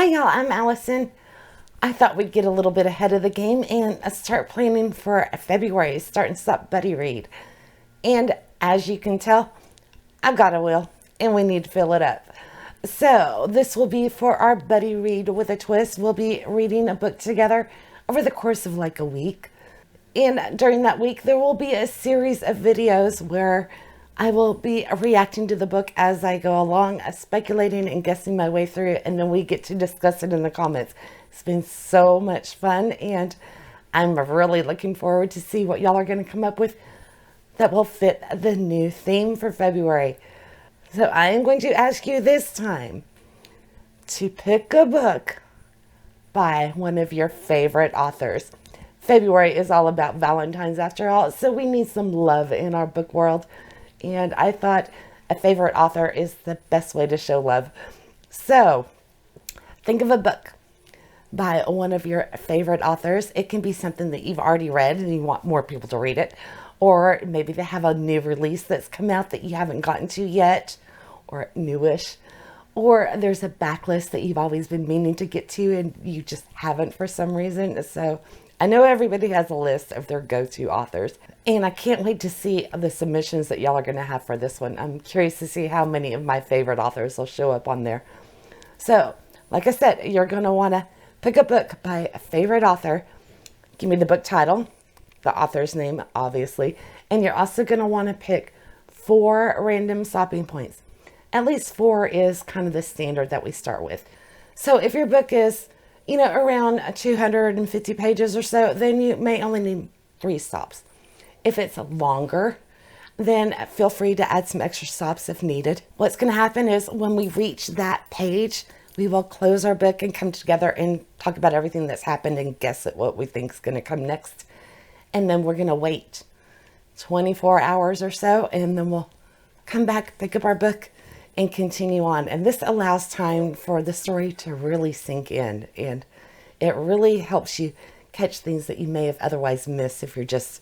Hi y'all, I'm Allison. I thought we'd get a little bit ahead of the game and start planning for February, start and stop buddy read. And as you can tell, I've got a wheel and we need to fill it up. So this will be for our buddy read with a twist. We'll be reading a book together over the course of like a week. And during that week, there will be a series of videos where I will be reacting to the book as I go along, speculating and guessing my way through it, and then we get to discuss it in the comments. It's been so much fun, and I'm really looking forward to see what y'all are going to come up with that will fit the new theme for February. So I am going to ask you this time to pick a book by one of your favorite authors. February is all about Valentines after all, so we need some love in our book world. And I thought a favorite author is the best way to show love. So think of a book by one of your favorite authors. It can be something that you've already read and you want more people to read it. Or maybe they have a new release that's come out that you haven't gotten to yet, or newish. Or there's a backlist that you've always been meaning to get to and you just haven't for some reason. So I know everybody has a list of their go-to authors, and I can't wait to see the submissions that y'all are going to have for this one. I'm curious to see how many of my favorite authors will show up on there. So, like I said, you're going to want to pick a book by a favorite author. Give me the book title, the author's name, obviously, and you're also going to want to pick 4 random stopping points. At least 4 is kind of the standard that we start with. So if your book is around 250 pages or so, then you may only need 3 stops. If it's longer, then feel free to add some extra stops if needed. What's going to happen is when we reach that page, we will close our book and come together and talk about everything that's happened and guess at what we think is going to come next. And then we're going to wait 24 hours or so, and then we'll come back, pick up our book, and continue on. And this allows time for the story to really sink in, and it really helps you catch things that you may have otherwise missed if you're just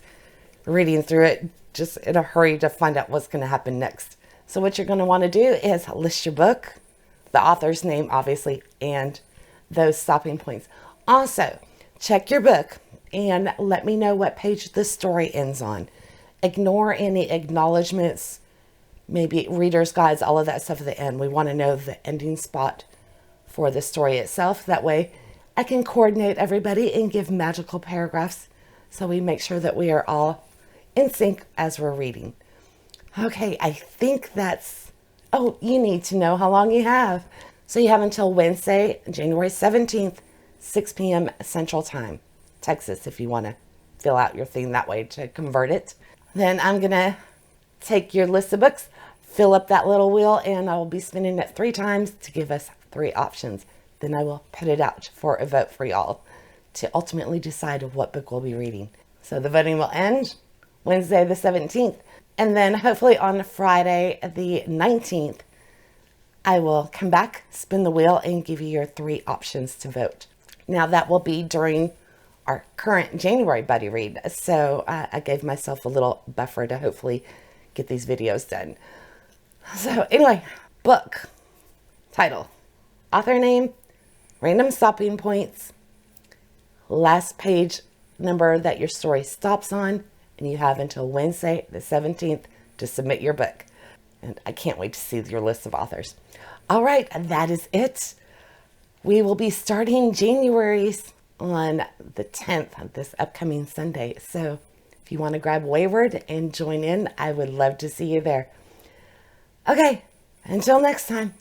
reading through it just in a hurry to find out what's going to happen next. So what you're going to want to do is list your book, the author's name obviously, and those stopping points. Also, check your book and let me know what page the story ends on. Ignore any acknowledgments, maybe reader's guides, all of that stuff at the end. We want to know the ending spot for the story itself. That way I can coordinate everybody and give magical paragraphs so we make sure that we are all in sync as we're reading. Okay, I think that's, you need to know how long you have. So you have until Wednesday, January 17th, 6 p.m. Central Time, Texas, if you want to fill out your thing that way to convert it. Then I'm going to take your list of books, fill up that little wheel, and I will be spinning it 3 times to give us 3 options. Then I will put it out for a vote for y'all to ultimately decide what book we'll be reading. So the voting will end Wednesday the 17th. And then hopefully on Friday the 19th, I will come back, spin the wheel, and give you your 3 options to vote. Now that will be during our current January buddy read. So I gave myself a little buffer to hopefully get these videos done. So anyway, book title, author name, random stopping points, last page number that your story stops on, and you have until Wednesday the 17th to submit your book. And I can't wait to see your list of authors. All right, that is it. We will be starting January's on the 10th, this upcoming Sunday. So if you want to grab Wayward and join in, I would love to see you there. Okay, until next time.